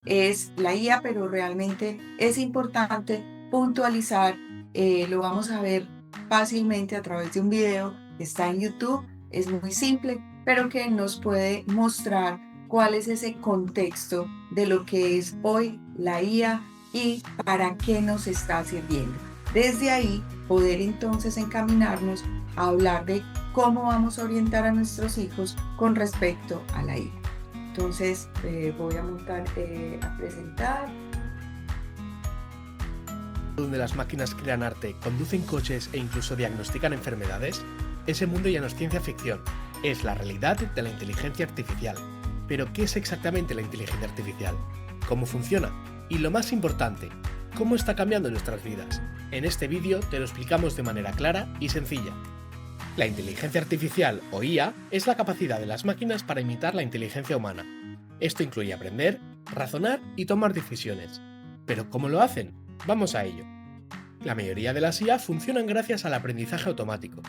es la IA, pero realmente es importante puntualizar. Lo vamos a ver fácilmente a través de un video que está en YouTube. Es muy simple, pero que nos puede mostrar cuál es ese contexto de lo que es hoy la IA y para qué nos está sirviendo. Desde ahí, poder entonces encaminarnos a hablar de cómo vamos a orientar a nuestros hijos con respecto a la IA. Entonces, voy a montar, a presentar. Donde las máquinas crean arte, conducen coches e incluso diagnostican enfermedades, ese mundo ya no es ciencia ficción, es la realidad de la inteligencia artificial. Pero, ¿qué es exactamente la inteligencia artificial? ¿Cómo funciona? Y lo más importante, ¿cómo está cambiando nuestras vidas? En este vídeo te lo explicamos de manera clara y sencilla. La inteligencia artificial, o IA, es la capacidad de las máquinas para imitar la inteligencia humana. Esto incluye aprender, razonar y tomar decisiones. ¿Pero cómo lo hacen? Vamos a ello. La mayoría de las IA funcionan gracias al aprendizaje automático.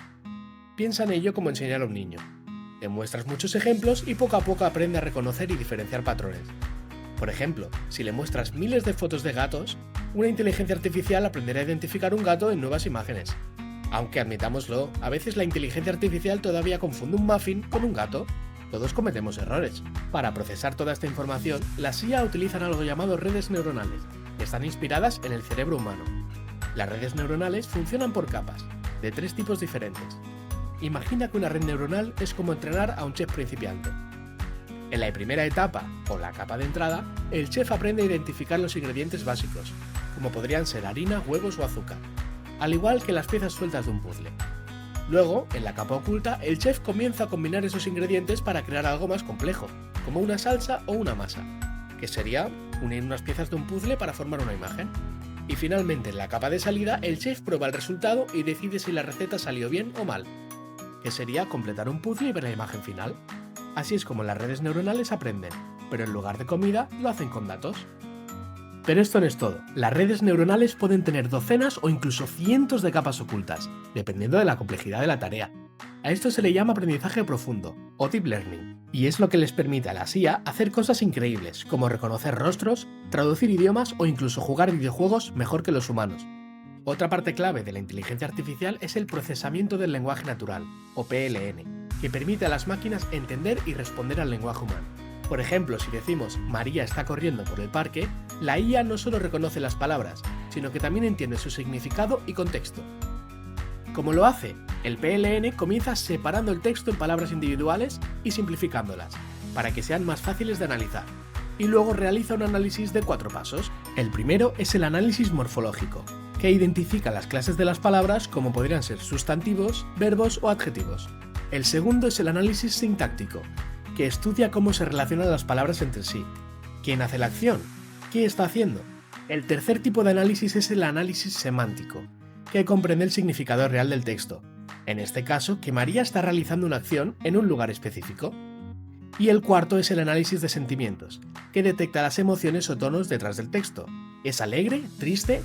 Piensa en ello como enseñar a un niño. Le muestras muchos ejemplos y poco a poco aprende a reconocer y diferenciar patrones. Por ejemplo, si le muestras miles de fotos de gatos, una inteligencia artificial aprenderá a identificar un gato en nuevas imágenes. Aunque admitámoslo, a veces la inteligencia artificial todavía confunde un muffin con un gato. Todos cometemos errores. Para procesar toda esta información, las IA utilizan algo llamado redes neuronales, que están inspiradas en el cerebro humano. Las redes neuronales funcionan por capas, de 3 tipos diferentes. Imagina que una red neuronal es como entrenar a un chef principiante. En la primera etapa, o la capa de entrada, el chef aprende a identificar los ingredientes básicos, como podrían ser harina, huevos o azúcar, al igual que las piezas sueltas de un puzzle. Luego, en la capa oculta, el chef comienza a combinar esos ingredientes para crear algo más complejo, como una salsa o una masa, que sería unir unas piezas de un puzzle para formar una imagen. Y finalmente, en la capa de salida, el chef prueba el resultado y decide si la receta salió bien o mal, que sería completar un puzzle y ver la imagen final. Así es como las redes neuronales aprenden, pero en lugar de comida, lo hacen con datos. Pero esto no es todo. Las redes neuronales pueden tener docenas o incluso cientos de capas ocultas, dependiendo de la complejidad de la tarea. A esto se le llama aprendizaje profundo, o deep learning, y es lo que les permite a las IA hacer cosas increíbles, como reconocer rostros, traducir idiomas o incluso jugar videojuegos mejor que los humanos. Otra parte clave de la inteligencia artificial es el procesamiento del lenguaje natural, o PLN, que permite a las máquinas entender y responder al lenguaje humano. Por ejemplo, si decimos María está corriendo por el parque, la IA no solo reconoce las palabras, sino que también entiende su significado y contexto. ¿Cómo lo hace? El PLN comienza separando el texto en palabras individuales y simplificándolas, para que sean más fáciles de analizar. Y luego realiza un análisis de 4 pasos. El primero es el análisis morfológico, que identifica las clases de las palabras como podrían ser sustantivos, verbos o adjetivos. El segundo es el análisis sintáctico, que estudia cómo se relacionan las palabras entre sí. ¿Quién hace la acción? ¿Qué está haciendo? El tercer tipo de análisis es el análisis semántico, que comprende el significado real del texto. En este caso, que María está realizando una acción en un lugar específico. Y el cuarto es el análisis de sentimientos, que detecta las emociones o tonos detrás del texto. ¿Es alegre? ¿Triste?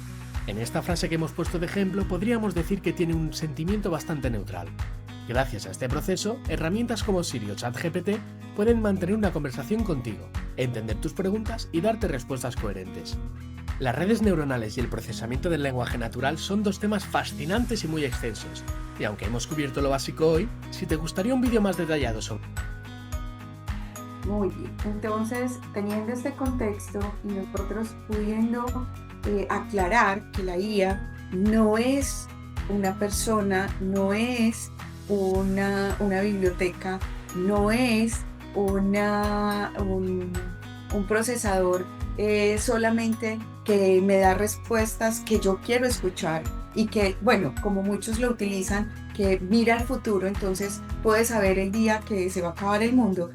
En esta frase que hemos puesto de ejemplo podríamos decir que tiene un sentimiento bastante neutral. Gracias a este proceso, herramientas como Siri o ChatGPT pueden mantener una conversación contigo, entender tus preguntas y darte respuestas coherentes. Las redes neuronales y el procesamiento del lenguaje natural son 2 temas fascinantes y muy extensos, y aunque hemos cubierto lo básico hoy, si te gustaría un vídeo más detallado sobre... Muy bien, entonces teniendo este contexto y nosotros pudiendo aclarar que la IA no es una persona, no es una biblioteca, no es un procesador solamente que me da respuestas que yo quiero escuchar y que, bueno, como muchos lo utilizan, que mira al futuro, entonces puede saber el día que se va a acabar el mundo,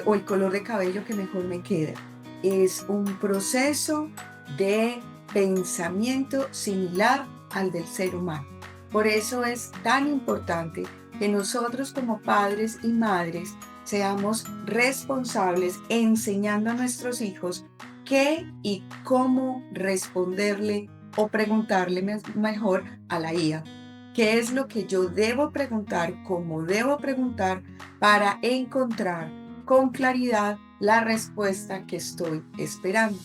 o el color de cabello que mejor me queda. Es un proceso de pensamiento similar al del ser humano. Por eso es tan importante que nosotros como padres y madres seamos responsables enseñando a nuestros hijos qué y cómo responderle o preguntarle mejor a la IA. ¿Qué es lo que yo debo preguntar? ¿Cómo debo preguntar para encontrar con claridad la respuesta que estoy esperando,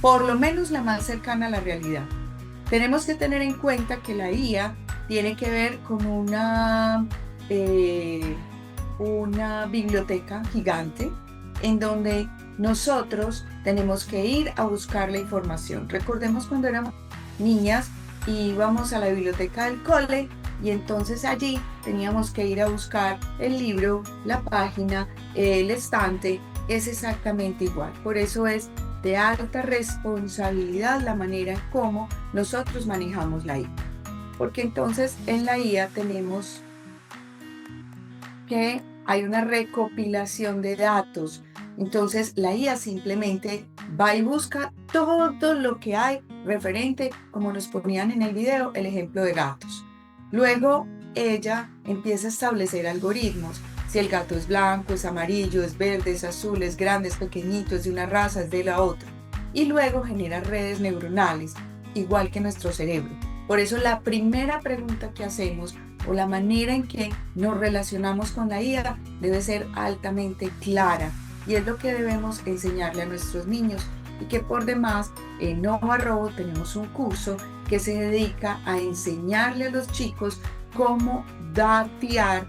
por lo menos la más cercana a la realidad. Tenemos que tener en cuenta que la IA tiene que ver con una biblioteca gigante en donde nosotros tenemos que ir a buscar la información. Recordemos cuando éramos niñas y íbamos a la biblioteca del cole y entonces allí teníamos que ir a buscar el libro, la página, el estante. Es exactamente igual. Por eso es de alta responsabilidad la manera en cómo nosotros manejamos la IA. Porque entonces en la IA tenemos que hay una recopilación de datos. Entonces la IA simplemente va y busca todo lo que hay referente, como nos ponían en el video, el ejemplo de gatos. Luego ella empieza a establecer algoritmos. Si el gato es blanco, es amarillo, es verde, es azul, es grande, es pequeñito, es de una raza, es de la otra. Y luego genera redes neuronales, igual que nuestro cerebro. Por eso la primera pregunta que hacemos o la manera en que nos relacionamos con la IA debe ser altamente clara. Y es lo que debemos enseñarle a nuestros niños. Y que por demás, en Nova Robo tenemos un curso que se dedica a enseñarle a los chicos cómo datear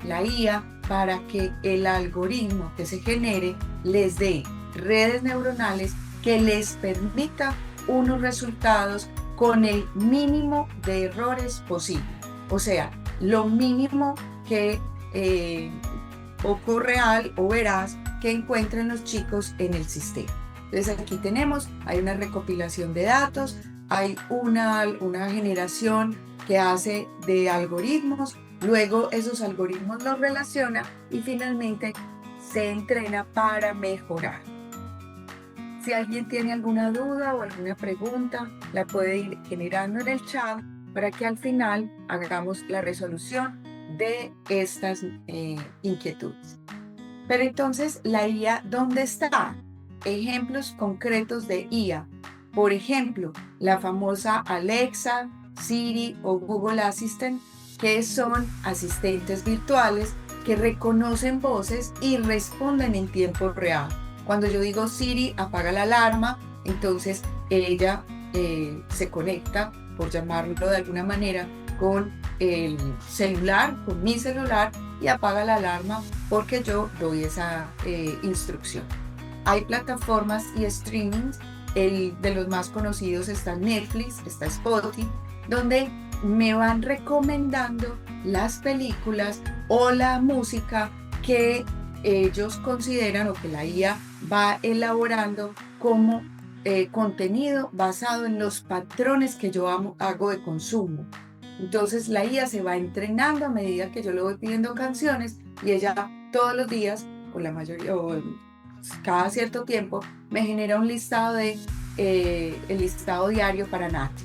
la IA para que el algoritmo que se genere les dé redes neuronales que les permita unos resultados con el mínimo de errores posible. O sea, lo mínimo que real o veraz que encuentren los chicos en el sistema. Entonces aquí hay una recopilación de datos, hay una generación que hace de algoritmos, luego esos algoritmos los relaciona y finalmente se entrena para mejorar. Si alguien tiene alguna duda o alguna pregunta, la puede ir generando en el chat para que al final hagamos la resolución de estas inquietudes. Pero entonces, ¿la IA dónde está? Ejemplos concretos de IA. Por ejemplo, la famosa Alexa, Siri o Google Assistant, que son asistentes virtuales que reconocen voces y responden en tiempo real. Cuando yo digo Siri, apaga la alarma, entonces ella se conecta, por llamarlo de alguna manera, con el celular, con mi celular, y apaga la alarma porque yo doy esa instrucción. Hay plataformas y streamings, de los más conocidos está Netflix, está Spotify, donde me van recomendando las películas o la música que ellos consideran o que la IA va elaborando como contenido basado en los patrones que yo hago de consumo. Entonces la IA se va entrenando a medida que yo le voy pidiendo canciones y ella todos los días, o la mayoría, o cada cierto tiempo, me genera un listado el listado diario para Nati.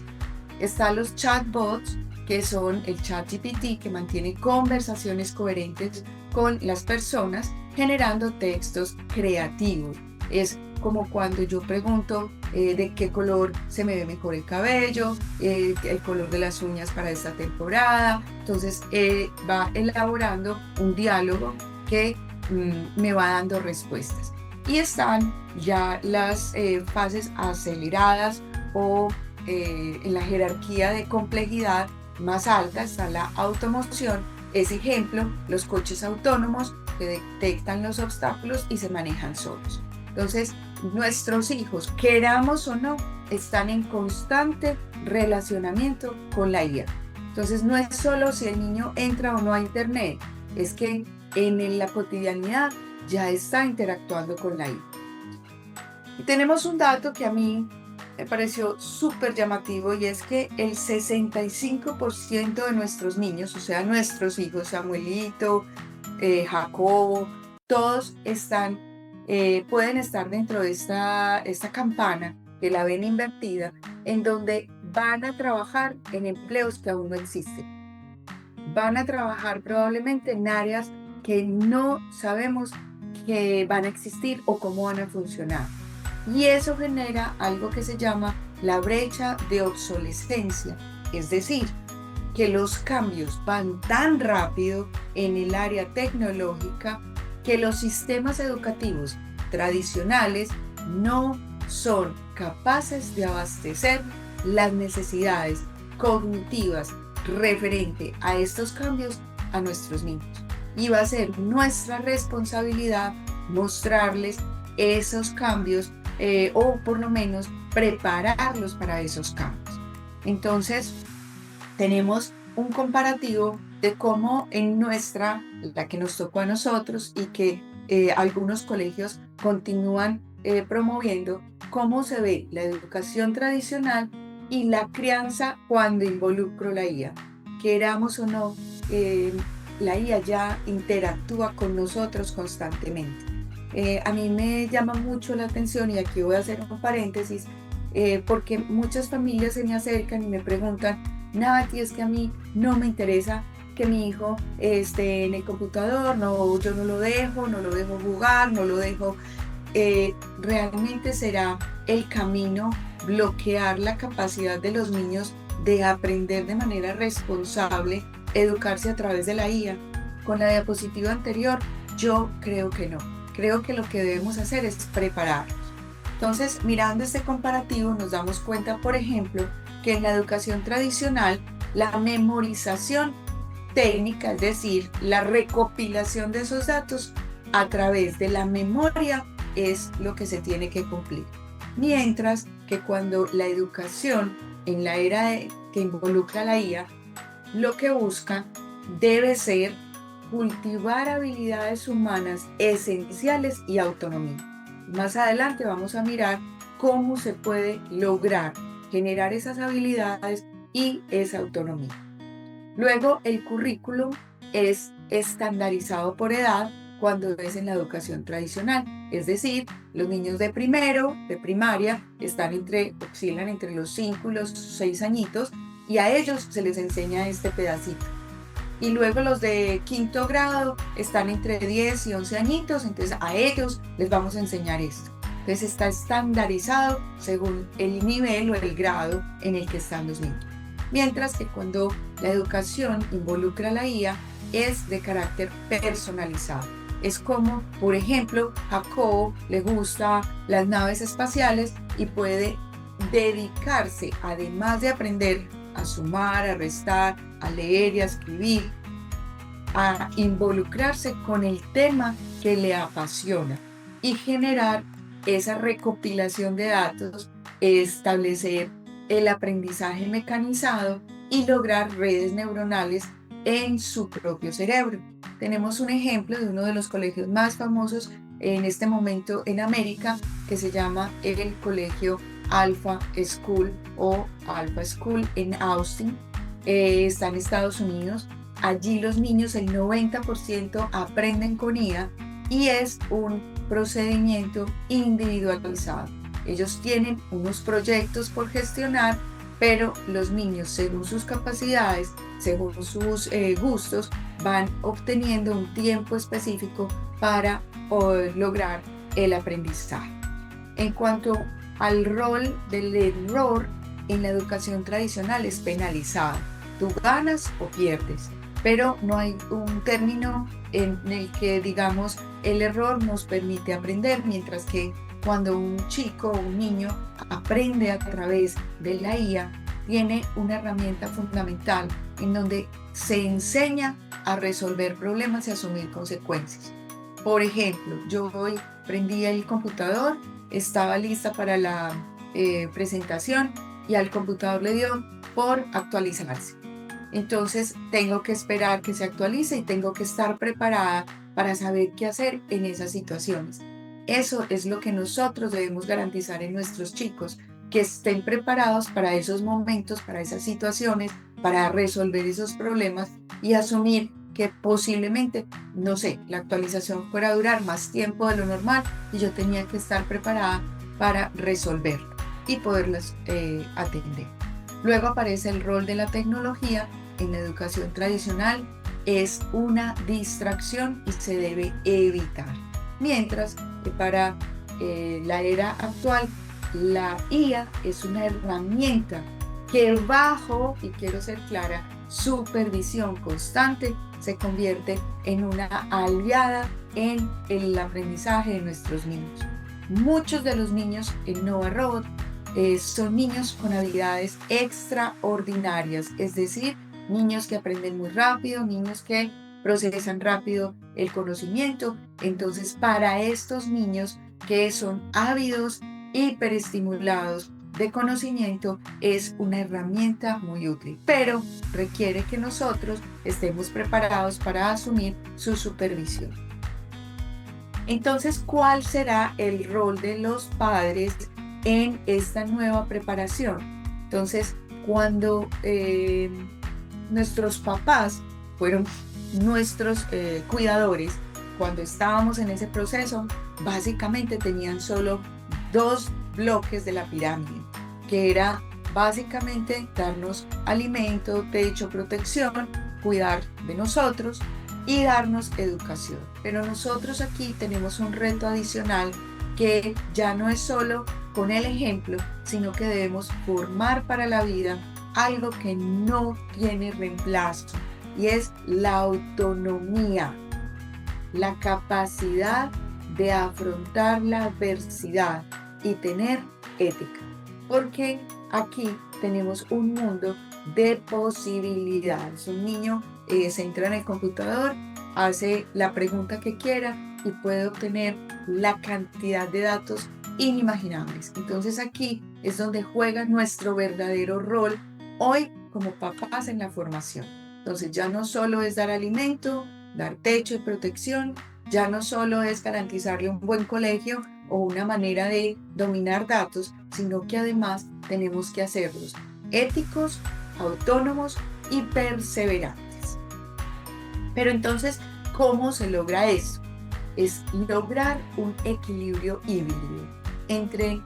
Están los chatbots, que son el ChatGPT, que mantiene conversaciones coherentes con las personas, generando textos creativos. Es como cuando yo pregunto de qué color se me ve mejor el cabello, el color de las uñas para esta temporada. Entonces va elaborando un diálogo que me va dando respuestas. Y están ya las fases aceleradas o en la jerarquía de complejidad más alta está la automoción. Es ejemplo, los coches autónomos que detectan los obstáculos y se manejan solos. Entonces, nuestros hijos, queramos o no, están en constante relacionamiento con la IA. Entonces, no es solo si el niño entra o no a internet, es que en la cotidianidad ya está interactuando con la IA. Y tenemos un dato que a mí me pareció súper llamativo, y es que el 65% de nuestros niños, o sea, nuestros hijos, Samuelito, Jacobo, todos pueden estar dentro de esta campana, que la ven invertida, en donde van a trabajar en empleos que aún no existen. Van a trabajar probablemente en áreas que no sabemos que van a existir o cómo van a funcionar. Y eso genera algo que se llama la brecha de obsolescencia, es decir, que los cambios van tan rápido en el área tecnológica que los sistemas educativos tradicionales no son capaces de abastecer las necesidades cognitivas referente a estos cambios a nuestros niños. Y va a ser nuestra responsabilidad mostrarles esos cambios o por lo menos prepararlos para esos cambios. Entonces, tenemos un comparativo de cómo la que nos tocó a nosotros y que algunos colegios continúan promoviendo, cómo se ve la educación tradicional y la crianza cuando involucro la IA. Queramos o no, la IA ya interactúa con nosotros constantemente. A mí me llama mucho la atención, y aquí voy a hacer un paréntesis, porque muchas familias se me acercan y me preguntan: Nati, es que a mí no me interesa que mi hijo esté en el computador, no, yo no lo dejo jugar, no lo dejo. Realmente será el camino bloquear la capacidad de los niños de aprender de manera responsable, educarse a través de la IA. Con la diapositiva anterior, yo creo que no. Creo que lo que debemos hacer es prepararnos. Entonces, mirando este comparativo, nos damos cuenta, por ejemplo, que en la educación tradicional, la memorización técnica, es decir, la recopilación de esos datos a través de la memoria, es lo que se tiene que cumplir. Mientras que cuando la educación en la era que involucra la IA, lo que busca debe ser cultivar habilidades humanas esenciales y autonomía. Más adelante vamos a mirar cómo se puede lograr generar esas habilidades y esa autonomía. Luego, el currículum es estandarizado por edad cuando es en la educación tradicional. Es decir, los niños de primero, de primaria, oscilan entre los 5 y los 6 añitos, y a ellos se les enseña este pedacito. Y luego los de quinto grado están entre 10 y 11 añitos, entonces a ellos les vamos a enseñar esto. Entonces está estandarizado según el nivel o el grado en el que están los niños. Mientras que cuando la educación involucra la IA, es de carácter personalizado. Es como, por ejemplo, Jacobo le gusta las naves espaciales y puede dedicarse, además de aprender a sumar, a restar, a leer y a escribir, a involucrarse con el tema que le apasiona y generar esa recopilación de datos, establecer el aprendizaje mecanizado y lograr redes neuronales en su propio cerebro. Tenemos un ejemplo de uno de los colegios más famosos en este momento en América, que se llama el Colegio Alpha School o Alpha School en Austin. Está en Estados Unidos. Allí los niños, el 90% aprenden con IA y es un procedimiento individualizado. Ellos tienen unos proyectos por gestionar, pero los niños, según sus capacidades, según sus gustos, van obteniendo un tiempo específico para poder lograr el aprendizaje. En cuanto al rol del error en la educación tradicional, es penalizado. Tú ganas o pierdes, pero no hay un término en el que, digamos, el error nos permite aprender, mientras que cuando un chico o un niño aprende a través de la IA, tiene una herramienta fundamental en donde se enseña a resolver problemas y asumir consecuencias. Por ejemplo, yo hoy prendí el computador, estaba lista para la presentación y al computador le dio por actualizarse. Entonces tengo que esperar que se actualice y tengo que estar preparada para saber qué hacer en esas situaciones. Eso es lo que nosotros debemos garantizar en nuestros chicos, que estén preparados para esos momentos, para esas situaciones, para resolver esos problemas y asumir que posiblemente, no sé, la actualización fuera a durar más tiempo de lo normal y yo tenía que estar preparada para resolverlo y poderlas atender. Luego aparece el rol de la tecnología en la educación tradicional. Es una distracción y se debe evitar. Mientras que para la era actual, la IA es una herramienta que bajo, y quiero ser clara, supervisión constante, se convierte en una aliada en el aprendizaje de nuestros niños. Muchos de los niños en Nova Robot son niños con habilidades extraordinarias, es decir, niños que aprenden muy rápido, niños que procesan rápido el conocimiento. Entonces, para estos niños que son ávidos, hiperestimulados de conocimiento, es una herramienta muy útil, pero requiere que nosotros estemos preparados para asumir su supervisión. Entonces, ¿cuál será el rol de los padres en esta nueva preparación? Entonces, cuando nuestros papás fueron nuestros cuidadores, cuando estábamos en ese proceso, básicamente tenían solo dos bloques de la pirámide, que era básicamente darnos alimento, techo, protección, cuidar de nosotros y darnos educación. Pero nosotros aquí tenemos un reto adicional que ya no es solo con el ejemplo, sino que debemos formar para la vida algo que no tiene reemplazo, y es la autonomía, la capacidad de afrontar la adversidad y tener ética. Porque aquí tenemos un mundo de posibilidades. Un niño se entra en el computador, hace la pregunta que quiera y puede obtener la cantidad de datos inimaginables. Entonces aquí es donde juega nuestro verdadero rol hoy como papás en la formación. Entonces ya no solo es dar alimento, dar techo y protección, ya no solo es garantizarle un buen colegio o una manera de dominar datos, sino que además tenemos que hacerlos éticos, autónomos y perseverantes. Pero entonces, ¿cómo se logra eso? Es lograr un equilibrio híbrido entre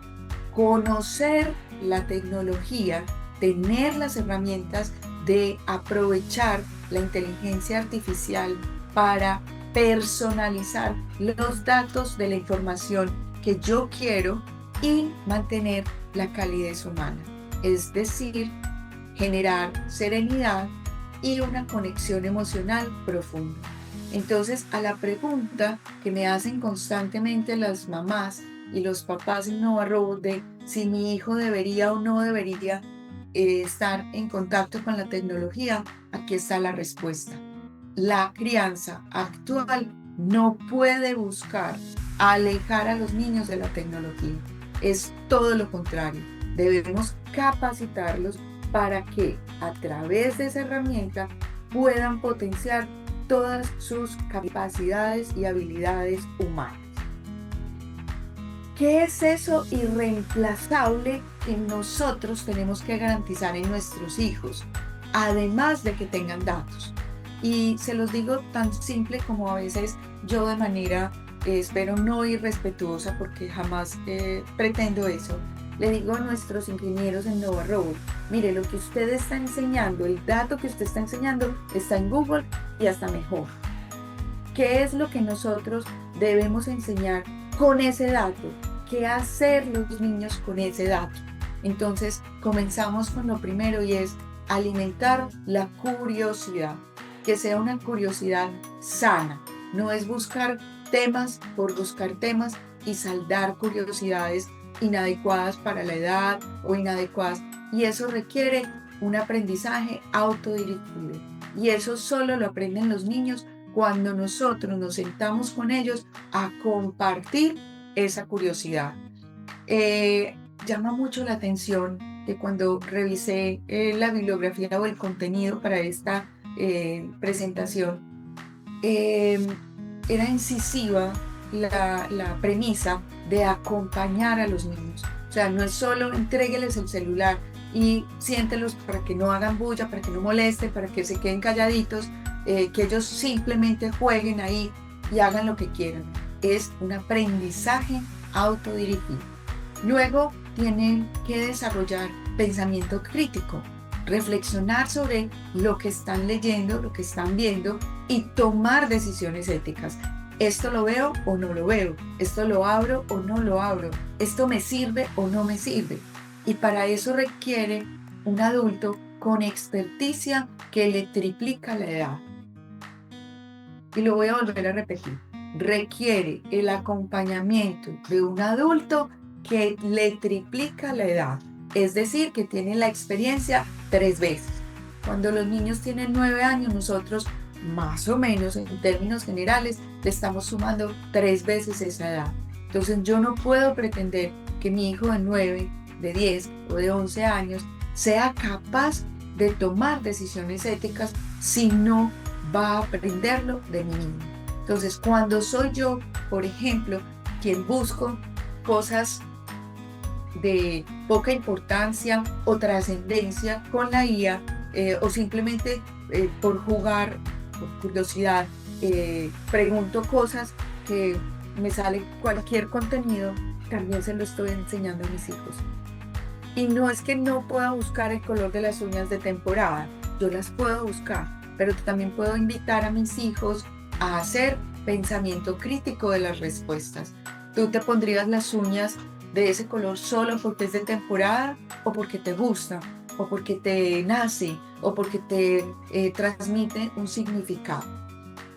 conocer la tecnología, tener las herramientas de aprovechar la inteligencia artificial para personalizar los datos de la información que yo quiero y mantener la calidez humana, es decir, generar serenidad y una conexión emocional profunda. Entonces, a la pregunta que me hacen constantemente las mamás y los papás en Nova Robot de si mi hijo debería o no debería estar en contacto con la tecnología, aquí está la respuesta. La crianza actual no puede buscar alejar a los niños de la tecnología. Es todo lo contrario. Debemos capacitarlos para que a través de esa herramienta puedan potenciar todas sus capacidades y habilidades humanas. ¿Qué es eso irreemplazable que nosotros tenemos que garantizar en nuestros hijos, además de que tengan datos? Y se los digo tan simple como a veces yo de manera, espero no irrespetuosa, porque jamás pretendo eso, le digo a nuestros ingenieros en Nova Robot: mire, lo que usted está enseñando, el dato que usted está enseñando está en Google y hasta mejor. ¿Qué es lo que nosotros debemos enseñar con ese dato? ¿Qué hacer los niños con ese dato? Entonces comenzamos con lo primero, y es alimentar la curiosidad, que sea una curiosidad sana. No es buscar temas por buscar temas y saldar curiosidades inadecuadas para la edad o inadecuadas, y eso requiere un aprendizaje autodirigido, y eso solo lo aprenden los niños cuando nosotros nos sentamos con ellos a compartir esa curiosidad. Llama mucho la atención que cuando revisé la bibliografía o el contenido para esta presentación, era incisiva la premisa de acompañar a los niños. O sea, no es solo entrégueles el celular y siéntelos para que no hagan bulla, para que no molesten, para que se queden calladitos, que ellos simplemente jueguen ahí y hagan lo que quieran. Es un aprendizaje autodirigido. Luego tienen que desarrollar pensamiento crítico, reflexionar sobre lo que están leyendo, lo que están viendo, y tomar decisiones éticas. ¿Esto lo veo o no lo veo? ¿Esto lo abro o no lo abro? ¿Esto me sirve o no me sirve? Y para eso requiere un adulto con experticia que le triplica la edad. Y lo voy a volver a repetir. requiere el acompañamiento de un adulto que le triplica la edad, es decir, que tiene la experiencia 3 veces. Cuando los niños tienen 9 años, nosotros más o menos en términos generales le estamos sumando 3 veces esa edad. Entonces yo no puedo pretender que mi hijo de 9, de 10 o de 11 años sea capaz de tomar decisiones éticas si no va a aprenderlo de mi niño. Entonces, cuando soy yo, por ejemplo, quien busco cosas de poca importancia o trascendencia con la IA, o simplemente por jugar, por curiosidad, pregunto cosas que me sale cualquier contenido, también se lo estoy enseñando a mis hijos. Y no es que no pueda buscar el color de las uñas de temporada, yo las puedo buscar, pero también puedo invitar a mis hijos a hacer pensamiento crítico de las respuestas. ¿Tú te pondrías las uñas de ese color solo porque es de temporada o porque te gusta o porque te nace o porque te transmite un significado?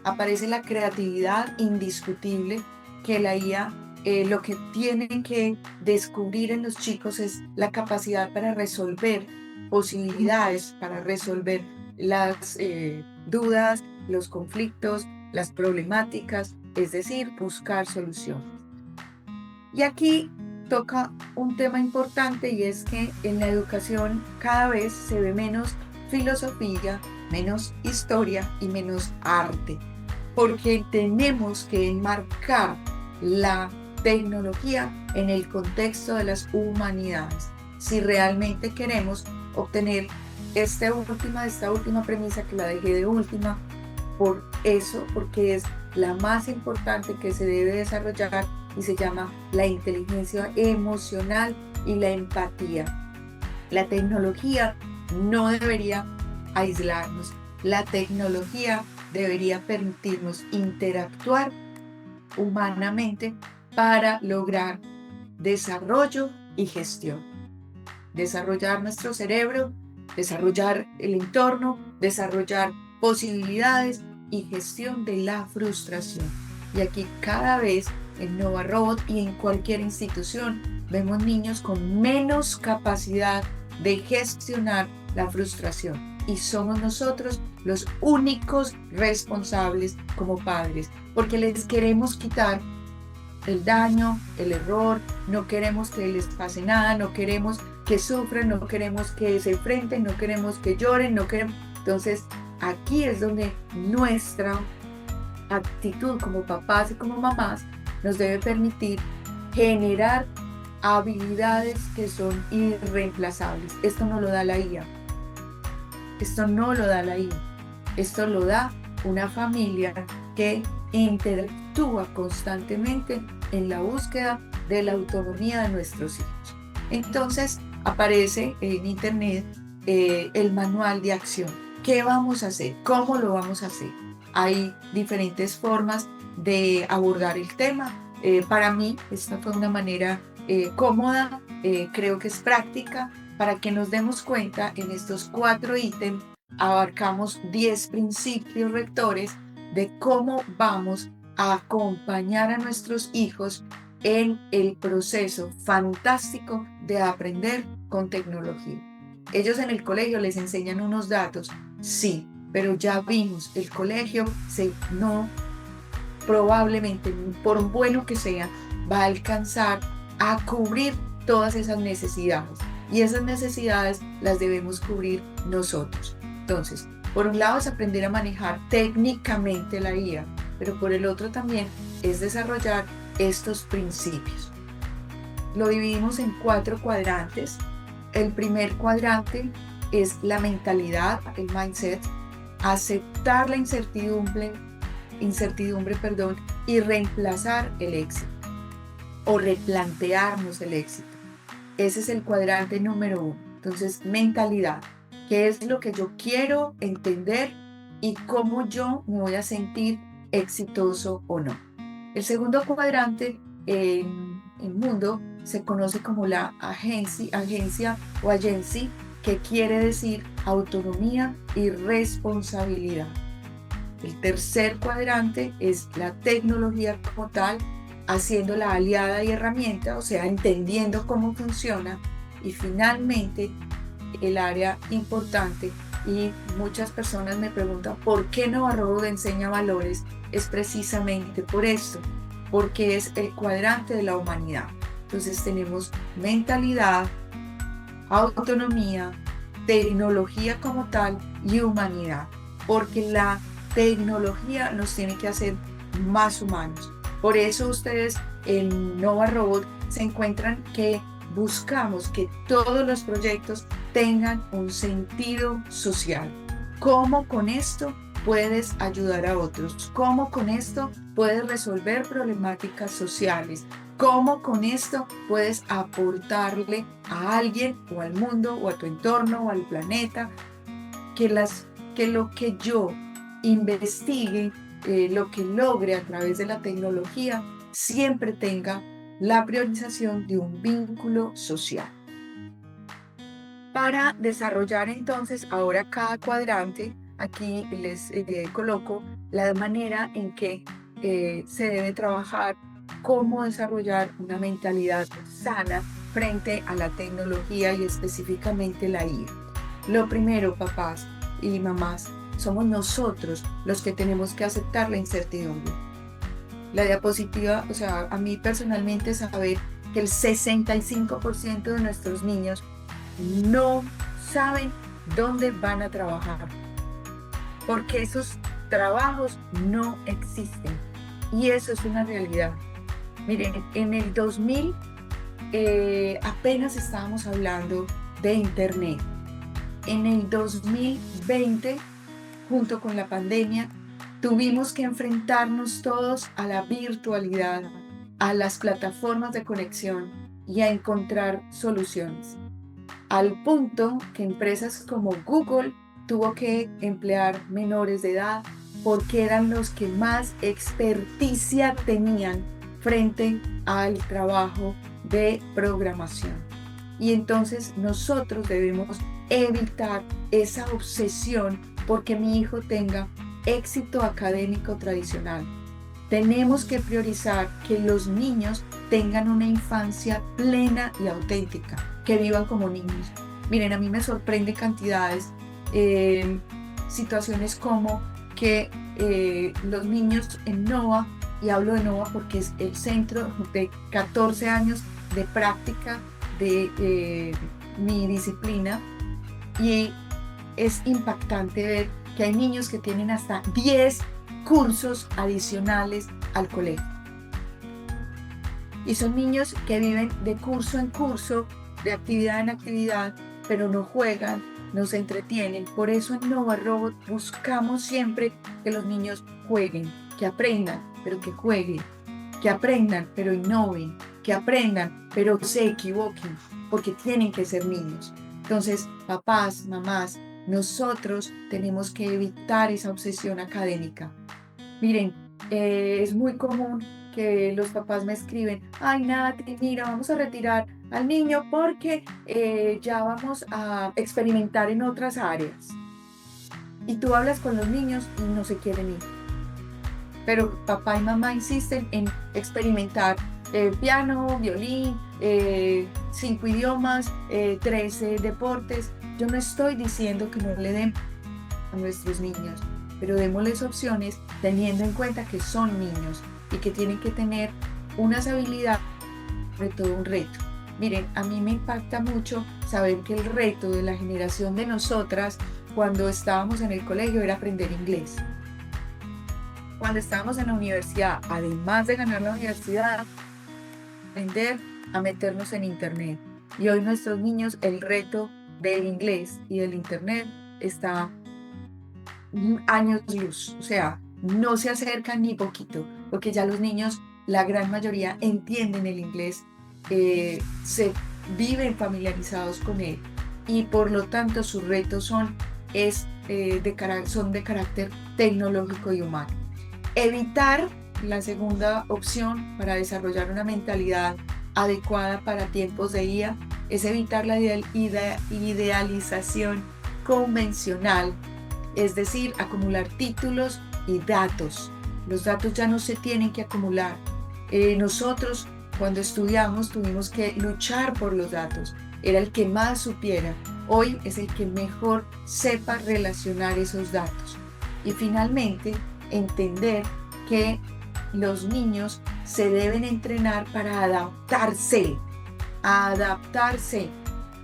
Aparece la creatividad indiscutible que la IA lo que tienen que descubrir en los chicos es la capacidad para resolver posibilidades, para resolver las dudas, los conflictos, las problemáticas, es decir, buscar soluciones. Y aquí toca un tema importante y es que en la educación cada vez se ve menos filosofía, menos historia y menos arte, porque tenemos que enmarcar la tecnología en el contexto de las humanidades. Si realmente queremos obtener esta última premisa que la dejé de última, por eso, porque es la más importante que se debe desarrollar y se llama la inteligencia emocional y la empatía. La tecnología no debería aislarnos, la tecnología debería permitirnos interactuar humanamente para lograr desarrollo y gestión. Desarrollar nuestro cerebro, desarrollar el entorno, desarrollar posibilidades y gestión de la frustración. Y aquí cada vez en Nova Robot y en cualquier institución vemos niños con menos capacidad de gestionar la frustración. Y somos nosotros los únicos responsables como padres, porque les queremos quitar el daño, el error, no queremos que les pase nada, no queremos que sufran, no queremos que se enfrenten, no queremos que lloren, no queremos. Entonces, aquí es donde nuestra actitud como papás y como mamás nos debe permitir generar habilidades que son irreemplazables. Esto no lo da la IA. Esto no lo da la IA. Esto lo da una familia que interactúa constantemente en la búsqueda de la autonomía de nuestros hijos. Entonces aparece en internet el manual de acción. ¿Qué vamos a hacer? ¿Cómo lo vamos a hacer? Hay diferentes formas de abordar el tema. Para mí esta fue una manera cómoda, creo que es práctica, para que nos demos cuenta en estos 4 ítems abarcamos 10 principios rectores de cómo vamos a acompañar a nuestros hijos en el proceso fantástico de aprender con tecnología. Ellos en el colegio les enseñan unos datos, sí, pero ya vimos, el colegio probablemente, por bueno que sea, va a alcanzar a cubrir todas esas necesidades. Y esas necesidades las debemos cubrir nosotros. Entonces, por un lado es aprender a manejar técnicamente la IA, pero por el otro también es desarrollar estos principios. Lo dividimos en 4 cuadrantes. El primer cuadrante es la mentalidad, el mindset, aceptar la incertidumbre, y reemplazar el éxito o replantearnos el éxito. Ese es el cuadrante número 1. Entonces, mentalidad. ¿Qué es lo que yo quiero entender y cómo yo me voy a sentir exitoso o no? El segundo cuadrante en el mundo se conoce como la agencia o agency, que quiere decir autonomía y responsabilidad. El tercer cuadrante es la tecnología como tal, haciéndola aliada y herramienta, o sea, entendiendo cómo funciona. Y finalmente, el área importante, y muchas personas me preguntan por qué Nova Robot enseña valores, es precisamente por esto, porque es el cuadrante de la humanidad. Entonces tenemos mentalidad, autonomía, tecnología como tal y humanidad, porque la tecnología nos tiene que hacer más humanos. Por eso ustedes en Nova Robot se encuentran que buscamos que todos los proyectos tengan un sentido social. ¿Cómo con esto puedes ayudar a otros? ¿Cómo con esto puedes resolver problemáticas sociales? ¿Cómo con esto puedes aportarle a alguien o al mundo o a tu entorno o al planeta que lo que yo investigue, lo que logre a través de la tecnología, siempre tenga la priorización de un vínculo social? Para desarrollar entonces ahora cada cuadrante, aquí les coloco la manera en que se debe trabajar, cómo desarrollar una mentalidad sana frente a la tecnología y específicamente la IA. Lo primero, papás y mamás, somos nosotros los que tenemos que aceptar la incertidumbre. La diapositiva, o sea, a mí personalmente saber que el 65% de nuestros niños no saben dónde van a trabajar, porque esos trabajos no existen. Y eso es una realidad. Miren, en el 2000 apenas estábamos hablando de Internet. En el 2020, junto con la pandemia, tuvimos que enfrentarnos todos a la virtualidad, a las plataformas de conexión y a encontrar soluciones. Al punto que empresas como Google tuvo que emplear menores de edad porque eran los que más experticia tenían frente al trabajo de programación. Y entonces nosotros debemos evitar esa obsesión porque mi hijo tenga éxito académico tradicional. Tenemos que priorizar que los niños tengan una infancia plena y auténtica, que vivan como niños. Miren, a mí me sorprende cantidades, situaciones como que los niños en NOVA, y hablo de NOVA porque es el centro de 14 años de práctica de mi disciplina, y es impactante ver que hay niños que tienen hasta 10 cursos adicionales al colegio. Y son niños que viven de curso en curso, de actividad en actividad, pero no juegan, no se entretienen. Por eso en Nova Robot buscamos siempre que los niños jueguen, que aprendan, pero que jueguen, que aprendan, pero innoven, que aprendan, pero se equivoquen, porque tienen que ser niños. Entonces, papás, mamás, nosotros tenemos que evitar esa obsesión académica. Miren, es muy común que los papás me escriben: ay, Nati, mira, vamos a retirar al niño porque ya vamos a experimentar en otras áreas. Y tú hablas con los niños y no se quieren ir. Pero papá y mamá insisten en experimentar piano, violín, 5 idiomas, 13 deportes. Yo no estoy diciendo que no le den a nuestros niños, pero démosles opciones teniendo en cuenta que son niños y que tienen que tener unas habilidades, sobre todo un reto. Miren, a mí me impacta mucho saber que el reto de la generación de nosotras cuando estábamos en el colegio era aprender inglés. Cuando estábamos en la universidad, además de ganar la universidad, aprender a meternos en internet. Y hoy nuestros niños, el reto del inglés y del internet está años luz, o sea, no se acercan ni poquito, porque ya los niños, la gran mayoría, entienden el inglés, se viven familiarizados con él y por lo tanto sus retos son de carácter tecnológico y humano. Evitar, la segunda opción para desarrollar una mentalidad adecuada para tiempos de IA, es evitar la idealización convencional, es decir, acumular títulos y datos. Los datos ya no se tienen que acumular. Nosotros cuando estudiamos tuvimos que luchar por los datos. Era el que más supiera. Hoy es el que mejor sepa relacionar esos datos. Y finalmente, entender que los niños se deben entrenar para adaptarse. Adaptarse.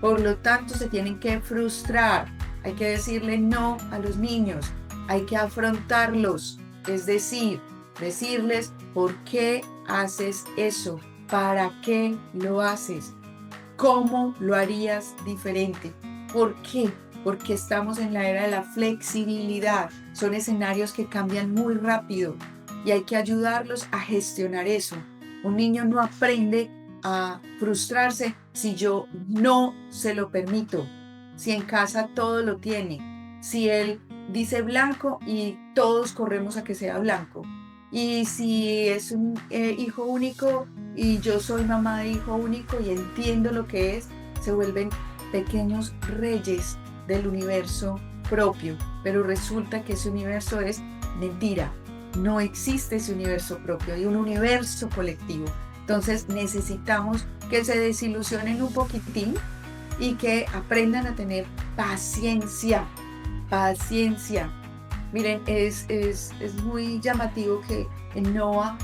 Por lo tanto, se tienen que frustrar. Hay que decirle no a los niños. Hay que afrontarlos. Es decir, decirles por qué haces eso, para qué lo haces, cómo lo harías diferente. ¿Por qué? Porque estamos en la era de la flexibilidad. Son escenarios que cambian muy rápido y hay que ayudarlos a gestionar eso. Un niño no aprende a frustrarse si yo no se lo permito, si en casa todo lo tiene, si él dice blanco y todos corremos a que sea blanco, y si es un hijo único y yo soy mamá de hijo único y entiendo lo que es, se vuelven pequeños reyes del universo propio, pero resulta que ese universo es mentira. No existe ese universo propio, hay un universo colectivo. Entonces necesitamos que se desilusionen un poquitín y que aprendan a tener paciencia. Paciencia. Miren, es muy llamativo que en NOA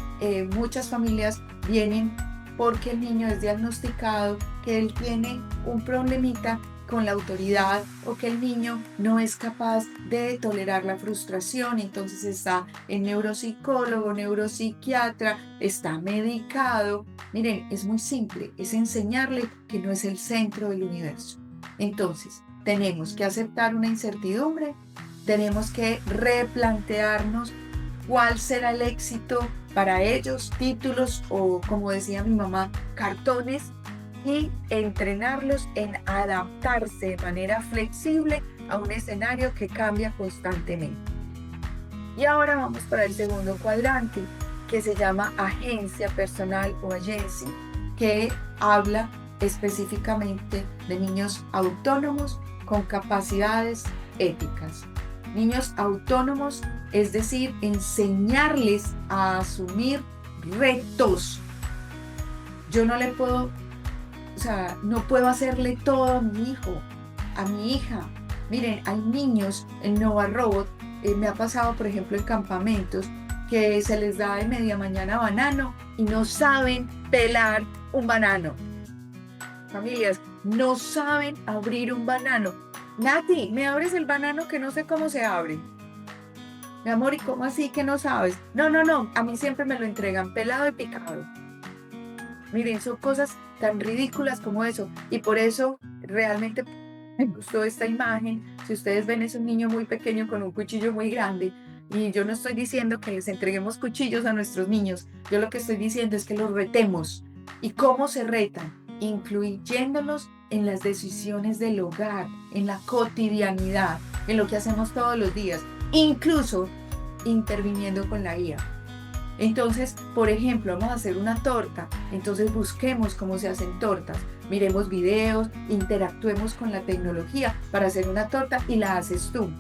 muchas familias vienen porque el niño es diagnosticado que él tiene un problemita con la autoridad o que el niño no es capaz de tolerar la frustración, entonces está en neuropsicólogo, neuropsiquiatra, está medicado. Miren, es muy simple, es enseñarle que no es el centro del universo. Entonces, tenemos que aceptar una incertidumbre, tenemos que replantearnos cuál será el éxito para ellos, títulos o, como decía mi mamá, cartones, y entrenarlos en adaptarse de manera flexible a un escenario que cambia constantemente. Y ahora vamos para el segundo cuadrante, que se llama agencia personal o agency, que habla específicamente de niños autónomos con capacidades éticas. Niños autónomos, es decir, enseñarles a asumir retos. Yo no le puedo, no puedo hacerle todo a mi hijo, a mi hija. Miren, hay niños en Nova Robot, me ha pasado por ejemplo en campamentos, que se les da de media mañana banano y no saben pelar un banano. Familias, no saben abrir un banano. Nati, ¿me abres el banano que no sé cómo se abre? Mi amor, ¿y cómo así que no sabes? No, a mí siempre me lo entregan pelado y picado. Miren, son cosas tan ridículas como eso. Y por eso realmente me gustó esta imagen. Si ustedes ven, es un niño muy pequeño con un cuchillo muy grande. Y yo no estoy diciendo que les entreguemos cuchillos a nuestros niños. Yo lo que estoy diciendo es que los retemos. ¿Y cómo se retan? Incluyéndolos en las decisiones del hogar, en la cotidianidad, en lo que hacemos todos los días, incluso interviniendo con la guía. Entonces, por ejemplo, vamos a hacer una torta, entonces busquemos cómo se hacen tortas, miremos videos, interactuemos con la tecnología para hacer una torta y la haces tú.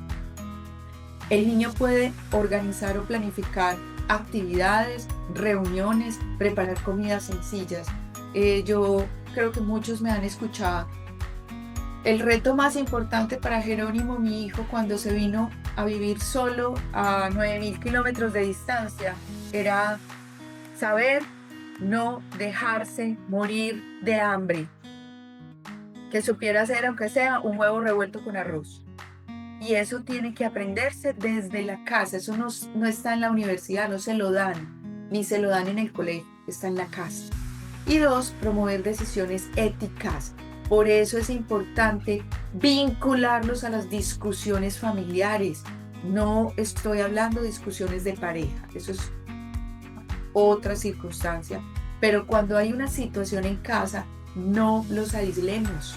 El niño puede organizar o planificar actividades, reuniones, preparar comidas sencillas. Yo creo que muchos me han escuchado. El reto más importante para Jerónimo, mi hijo, cuando se vino a vivir solo a 9.000 kilómetros de distancia, era saber no dejarse morir de hambre. Que supiera hacer, aunque sea, un huevo revuelto con arroz. Y eso tiene que aprenderse desde la casa. Eso no está en la universidad, no se lo dan, ni se lo dan en el colegio, está en la casa. Y 2, promover decisiones éticas. Por eso es importante vincularlos a las discusiones familiares. No estoy hablando de discusiones de pareja, eso es otra circunstancia. Pero cuando hay una situación en casa, no los aislemos,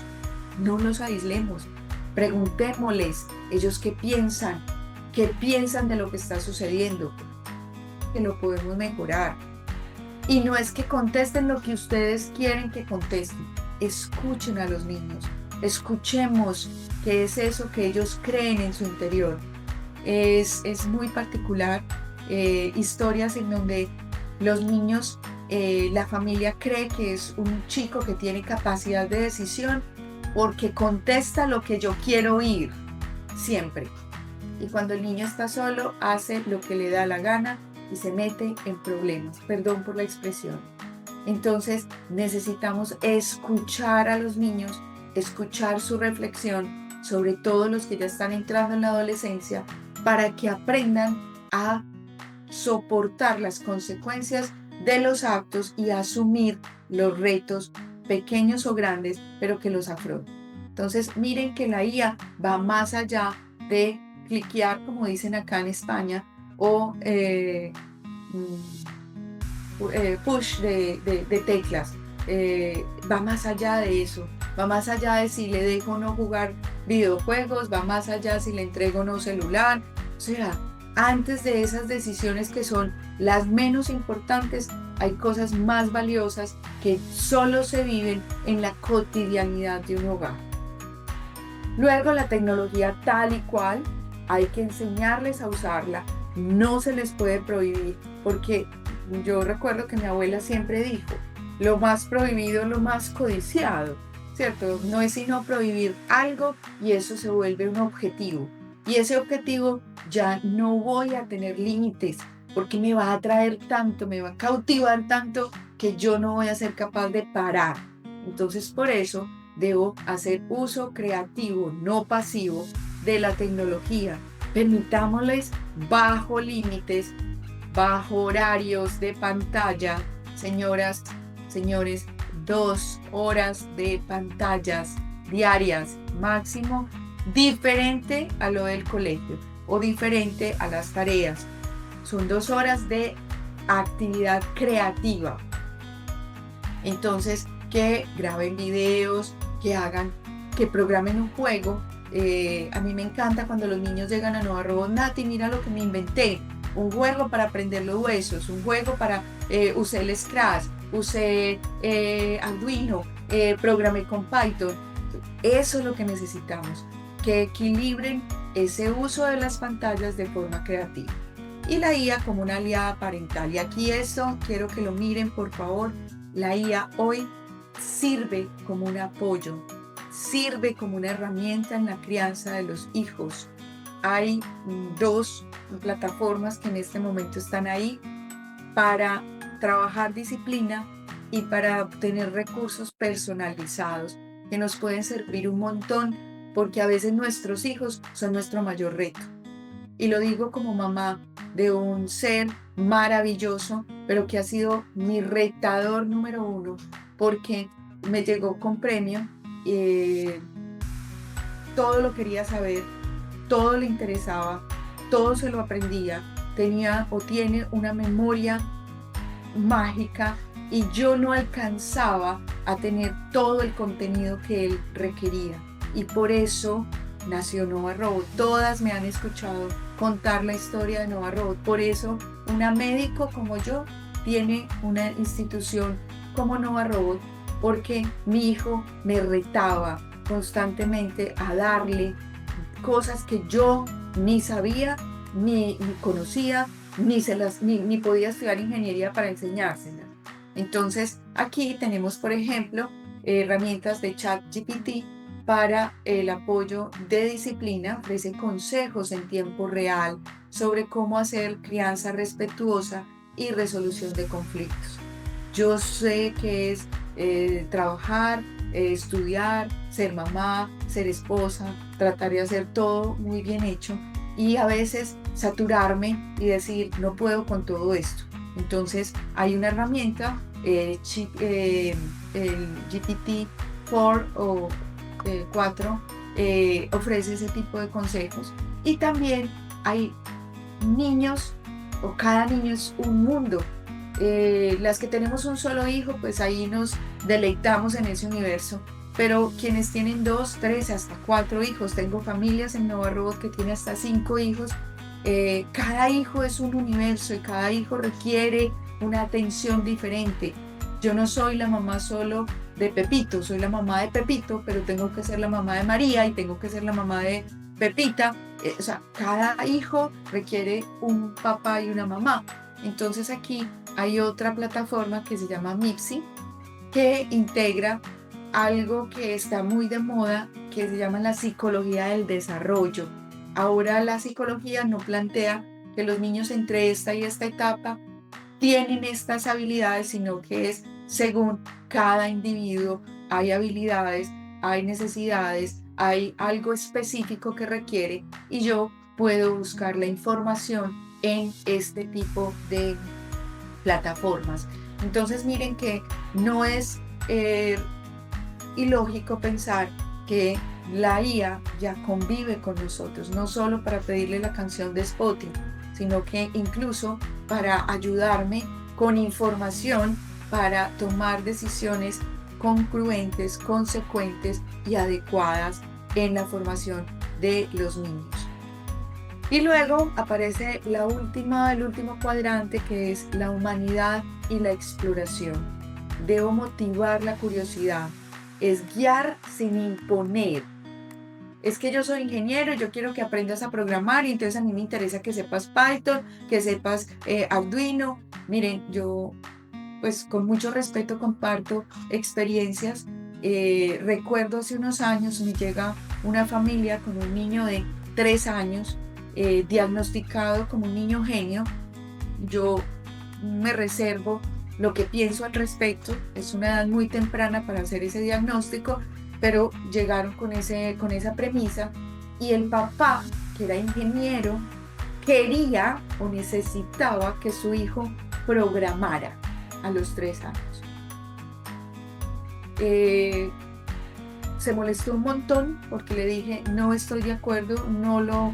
no los aislemos. Preguntémosles ellos qué piensan de lo que está sucediendo, que lo podemos mejorar. Y no es que contesten lo que ustedes quieren que contesten. Escuchen a los niños. Escuchemos qué es eso que ellos creen en su interior. es muy particular. Historias en donde los niños, la familia cree que es un chico que tiene capacidad de decisión porque contesta lo que yo quiero oír, siempre. Y cuando el niño está solo, hace lo que le da la gana y se mete en problemas. Perdón por la expresión. Entonces necesitamos escuchar a los niños, escuchar su reflexión, sobre todo los que ya están entrando en la adolescencia, para que aprendan a soportar las consecuencias de los actos y asumir los retos, pequeños o grandes, pero que los afronten. Entonces miren que la IA va más allá de cliquear, como dicen acá en España, o push de teclas. Va más allá de eso, va más allá de si le dejo o no jugar videojuegos, va más allá si le entrego o no celular. O sea, antes de esas decisiones que son las menos importantes, hay cosas más valiosas que solo se viven en la cotidianidad de un hogar. Luego, la tecnología tal y cual, hay que enseñarles a usarla, no se les puede prohibir, porque yo recuerdo que mi abuela siempre dijo, lo más prohibido, lo más codiciado, ¿cierto? No es sino prohibir algo y eso se vuelve un objetivo. Y ese objetivo ya no voy a tener límites, porque me va a atraer tanto, me va a cautivar tanto, que yo no voy a ser capaz de parar. Entonces, por eso debo hacer uso creativo, no pasivo, de la tecnología. Permitámosles bajo límites, bajo horarios de pantalla. Señoras, señores, 2 horas de pantallas diarias máximo, diferente a lo del colegio o diferente a las tareas. Son 2 horas de actividad creativa. Entonces, que graben videos, que programen un juego. A mí me encanta cuando los niños llegan a Nova Robot, Nati, mira lo que me inventé. Un juego para aprender los huesos, un juego para, usé el Scratch, usé Arduino, programé con Python. Eso es lo que necesitamos, que equilibren ese uso de las pantallas de forma creativa. Y la IA como una aliada parental. Y aquí esto quiero que lo miren, por favor. La IA hoy sirve como un apoyo, sirve como una herramienta en la crianza de los hijos. Hay 2 plataformas que en este momento están ahí para trabajar disciplina y para obtener recursos personalizados que nos pueden servir un montón, porque a veces nuestros hijos son nuestro mayor reto. Y lo digo como mamá de un ser maravilloso, pero que ha sido mi retador número 1, porque me llegó con premio, todo lo quería saber, todo le interesaba, todo se lo aprendía, tenía o tiene una memoria mágica y yo no alcanzaba a tener todo el contenido que él requería. Y por eso nació Nova Robot. Todas me han escuchado contar la historia de Nova Robot. Por eso una médico como yo tiene una institución como Nova Robot, porque mi hijo me retaba constantemente a darle cosas que yo ni sabía, ni conocía, ni podía estudiar ingeniería para enseñárselas. Entonces aquí tenemos, por ejemplo, herramientas de ChatGPT para el apoyo de disciplina. Ofrece consejos en tiempo real sobre cómo hacer crianza respetuosa y resolución de conflictos. Yo sé que es trabajar, estudiar, ser mamá, ser esposa, tratar de hacer todo muy bien hecho y a veces saturarme y decir no puedo con todo esto. Entonces hay una herramienta, el GPT-4 o 4 ofrece ese tipo de consejos. Y también hay niños, o cada niño es un mundo. Las que tenemos un solo hijo, pues ahí nos deleitamos en ese universo. Pero quienes tienen 2, 3, hasta 4 hijos, tengo familias en Nova Robot que tienen hasta 5 hijos. Cada hijo es un universo y cada hijo requiere una atención diferente. Yo no soy la mamá solo de Pepito, soy la mamá de Pepito, pero tengo que ser la mamá de María y tengo que ser la mamá de Pepita O sea, cada hijo requiere un papá y una mamá. Entonces aquí hay otra plataforma que se llama Mipsy, que integra algo que está muy de moda, que se llama la psicología del desarrollo. Ahora la psicología no plantea que los niños entre esta y esta etapa tienen estas habilidades, sino que es según cada individuo. Hay habilidades, hay necesidades, hay algo específico que requiere y yo puedo buscar la información en este tipo de plataformas. Entonces miren que no es ilógico pensar que la IA ya convive con nosotros, no solo para pedirle la canción de Spotify, sino que incluso para ayudarme con información para tomar decisiones congruentes, consecuentes y adecuadas en la formación de los niños. Y luego aparece el último cuadrante, que es la humanidad y la exploración. Debo motivar la curiosidad, es guiar sin imponer. Es que yo soy ingeniero, yo quiero que aprendas a programar y entonces a mí me interesa que sepas Python, que sepas Arduino. Miren, yo pues con mucho respeto comparto experiencias. Recuerdo hace unos años me llega una familia con un niño de 3 años diagnosticado como un niño genio. Yo me reservo lo que pienso al respecto, es una edad muy temprana para hacer ese diagnóstico, pero llegaron con esa premisa y el papá, que era ingeniero, quería o necesitaba que su hijo programara a los 3 años. Se molestó un montón porque le dije, no estoy de acuerdo, no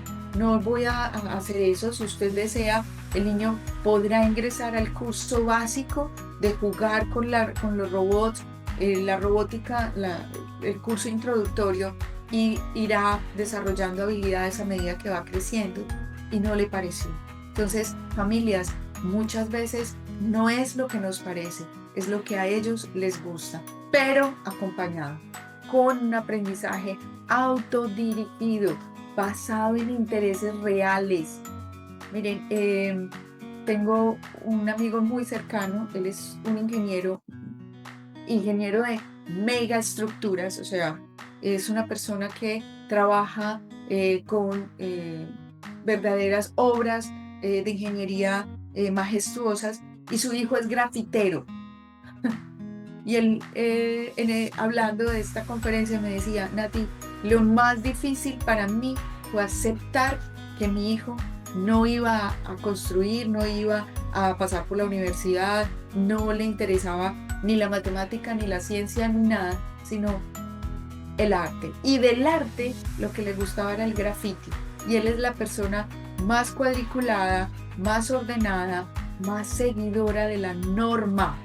voy a hacer eso. Si usted desea, el niño podrá ingresar al curso básico de jugar con los robots, la robótica, el curso introductorio, y irá desarrollando habilidades a medida que va creciendo. Y no le pareció. Entonces, familias, muchas veces no es lo que nos parece, es lo que a ellos les gusta, pero acompañado con un aprendizaje autodirigido, basado en intereses reales. Miren, tengo un amigo muy cercano, él es un ingeniero de megaestructuras, o sea, es una persona que trabaja con verdaderas obras de ingeniería majestuosas, y su hijo es grafitero. Y él, hablando de esta conferencia, me decía, Nati, lo más difícil para mí fue aceptar que mi hijo no iba a construir, no iba a pasar por la universidad, no le interesaba ni la matemática, ni la ciencia, ni nada, sino el arte. Y del arte lo que le gustaba era el graffiti. Y él es la persona más cuadriculada, más ordenada, más seguidora de la norma.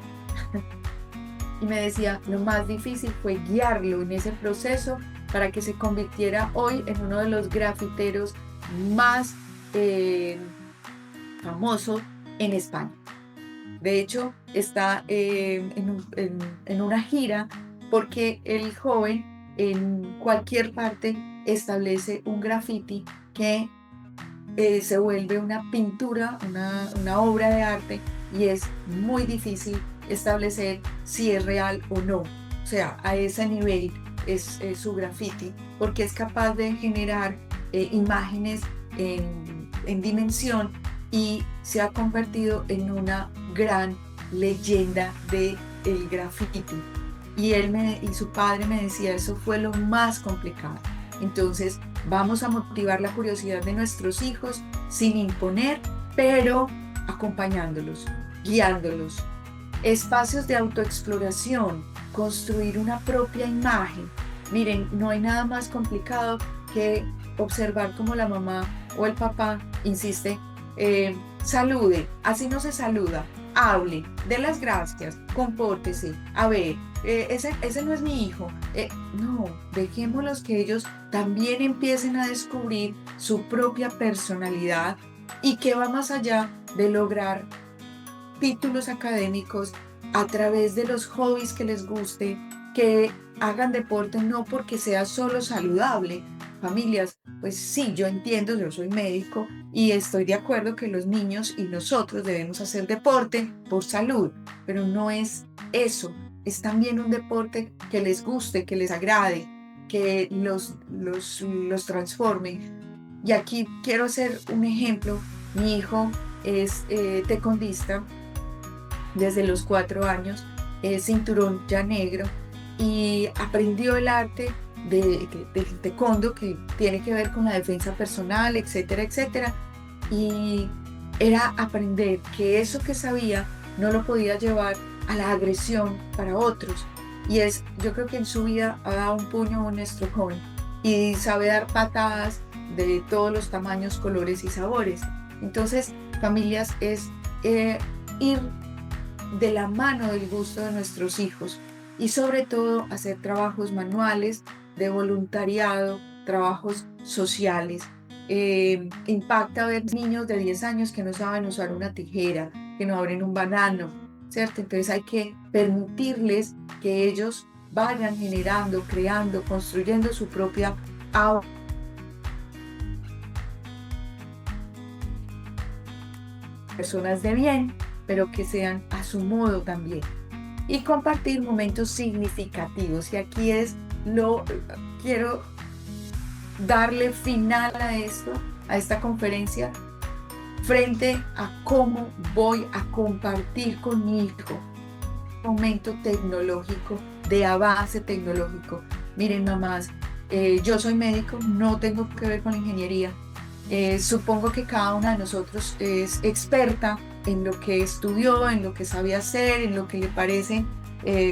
Y me decía, lo más difícil fue guiarlo en ese proceso para que se convirtiera hoy en uno de los grafiteros más famosos en España. De hecho, está en una gira porque el joven en cualquier parte establece un graffiti que se vuelve una pintura, una obra de arte, y es muy difícil establecer si es real o no. O sea, a ese nivel es su graffiti, porque es capaz de generar imágenes en dimensión, y se ha convertido en una gran leyenda del graffiti. Y y su padre me decía, eso fue lo más complicado. Entonces, vamos a motivar la curiosidad de nuestros hijos sin imponer, pero acompañándolos, guiándolos. Espacios de autoexploración, construir una propia imagen. Miren, no hay nada más complicado que observar cómo la mamá o el papá insiste, salude, así no se saluda, hable, dé las gracias, compórtese, a ver, ese no es mi hijo. No, dejémoslos que ellos también empiecen a descubrir su propia personalidad, y que va más allá de lograr títulos académicos a través de los hobbies que les guste, que hagan deporte no porque sea solo saludable, familias, pues sí, yo entiendo, yo soy médico y estoy de acuerdo que los niños y nosotros debemos hacer deporte por salud, pero no es eso, es también un deporte que les guste, que les agrade, que los transforme. Y aquí quiero hacer un ejemplo. Mi hijo es taekwondista desde los 4 años, es cinturón ya negro y aprendió el arte del taekwondo que tiene que ver con la defensa personal, etcétera, etcétera. Y era aprender que eso que sabía no lo podía llevar a la agresión para otros. Y yo creo que en su vida ha dado un puño a un estrujón y sabe dar patadas de todos los tamaños, colores y sabores. Entonces, familias, es ir de la mano del gusto de nuestros hijos y sobre todo hacer trabajos manuales, de voluntariado, trabajos sociales. Impacta ver niños de 10 años que no saben usar una tijera, que no abren un banano, ¿cierto? Entonces hay que permitirles que ellos vayan generando, creando, construyendo su propia personas de bien, pero que sean a su modo también. Y compartir momentos significativos. Y aquí quiero darle final a esto, a esta conferencia, frente a cómo voy a compartir con mi hijo un momento tecnológico, de avance tecnológico. Miren, mamás, yo soy médico, no tengo que ver con la ingeniería. Supongo que cada una de nosotros es experta en lo que estudió, en lo que sabe hacer, en lo que le parece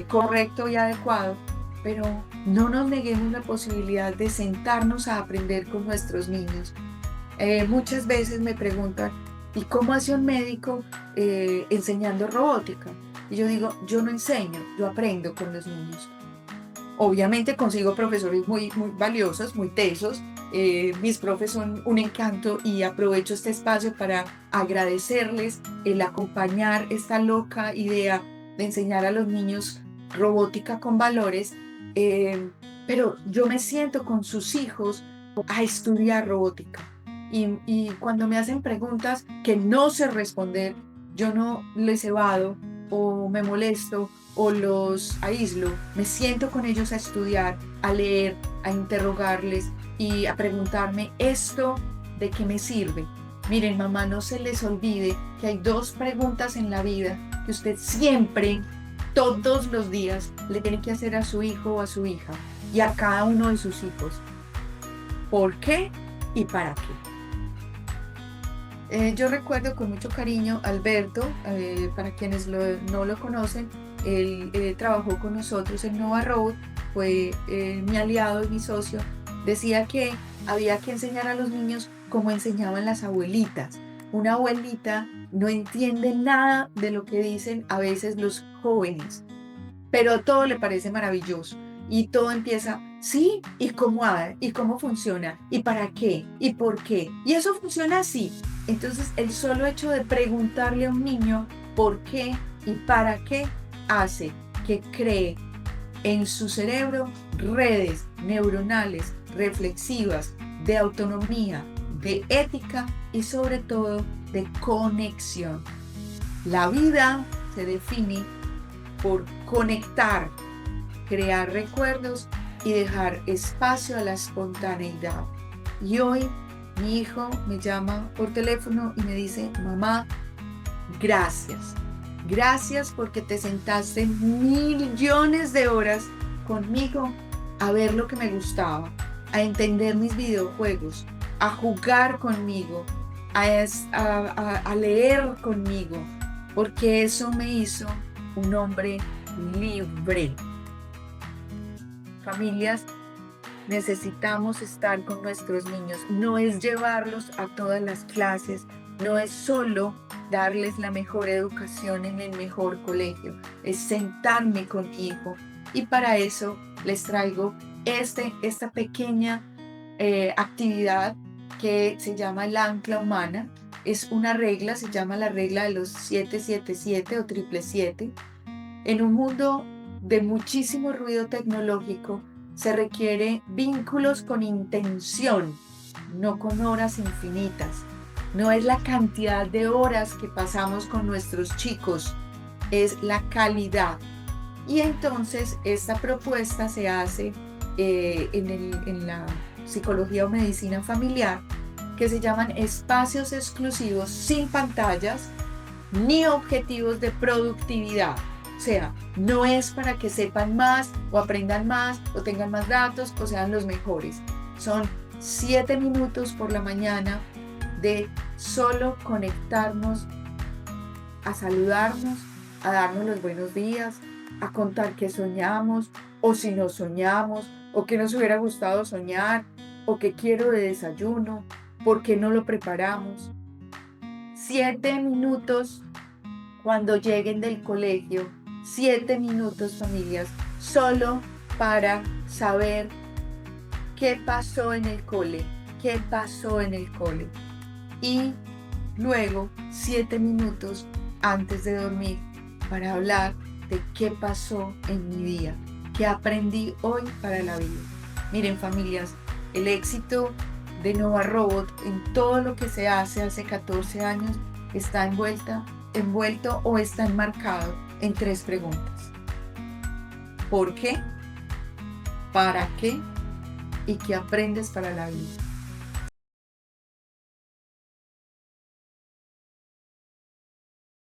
correcto y adecuado, pero no nos neguemos la posibilidad de sentarnos a aprender con nuestros niños. Muchas veces me preguntan, ¿y cómo hace un médico enseñando robótica? Y yo digo, yo no enseño, yo aprendo con los niños. Obviamente consigo profesores muy, muy valiosos, muy tesos. Mis profes son un encanto y aprovecho este espacio para agradecerles el acompañar esta loca idea de enseñar a los niños robótica con valores. Pero yo me siento con sus hijos a estudiar robótica. Y cuando me hacen preguntas que no sé responder, yo no les evado o me molesto o los aíslo, me siento con ellos a estudiar, a leer, a interrogarles y a preguntarme esto de qué me sirve. Miren, mamá, no se les olvide que hay 2 preguntas en la vida que usted siempre, todos los días, le tiene que hacer a su hijo o a su hija y a cada uno de sus hijos. ¿Por qué y para qué? Yo recuerdo con mucho cariño a Alberto, para quienes no lo conocen, él trabajó con nosotros en Nova Road, fue mi aliado y mi socio. Decía que había que enseñar a los niños como enseñaban las abuelitas. Una abuelita no entiende nada de lo que dicen a veces los jóvenes, pero todo le parece maravilloso y todo empieza, sí, ¿y cómo va? ¿Y cómo funciona? ¿Y para qué? ¿Y por qué? Y eso funciona así. Entonces, el solo hecho de preguntarle a un niño por qué y para qué hace que cree en su cerebro redes neuronales reflexivas de autonomía, de ética y sobre todo de conexión. La vida se define por conectar, crear recuerdos y dejar espacio a la espontaneidad. Y hoy mi hijo me llama por teléfono y me dice, mamá, gracias. Gracias porque te sentaste millones de horas conmigo a ver lo que me gustaba, a entender mis videojuegos, a jugar conmigo, a leer conmigo, porque eso me hizo un hombre libre. Familias, necesitamos estar con nuestros niños. No es llevarlos a todas las clases, no es solo darles la mejor educación en el mejor colegio, es sentarme con mi hijo. Y para eso les traigo esta pequeña actividad que se llama el ancla humana. Es una regla, se llama la regla de los 777 o 777. En un mundo de muchísimo ruido tecnológico, Se requiere vínculos con intención, no con horas infinitas. No es la cantidad de horas que pasamos con nuestros chicos, es la calidad. Y entonces esta propuesta se hace en la psicología o medicina familiar, que se llaman espacios exclusivos sin pantallas ni objetivos de productividad. O sea, no es para que sepan más o aprendan más o tengan más datos o sean los mejores. Son 7 minutos por la mañana de solo conectarnos, a saludarnos, a darnos los buenos días, a contar qué soñamos o si no soñamos o qué nos hubiera gustado soñar o qué quiero de desayuno, por qué no lo preparamos. 7 minutos cuando lleguen del colegio, 7 minutos, familias, solo para saber qué pasó en el cole, qué pasó en el cole. Y luego 7 minutos antes de dormir para hablar de qué pasó en mi día, qué aprendí hoy para la vida. Miren, familias, el éxito de Nova Robot en todo lo que se hace 14 años está envuelto o está enmarcado en 3 preguntas. ¿Por qué? ¿Para qué? ¿Y qué aprendes para la vida?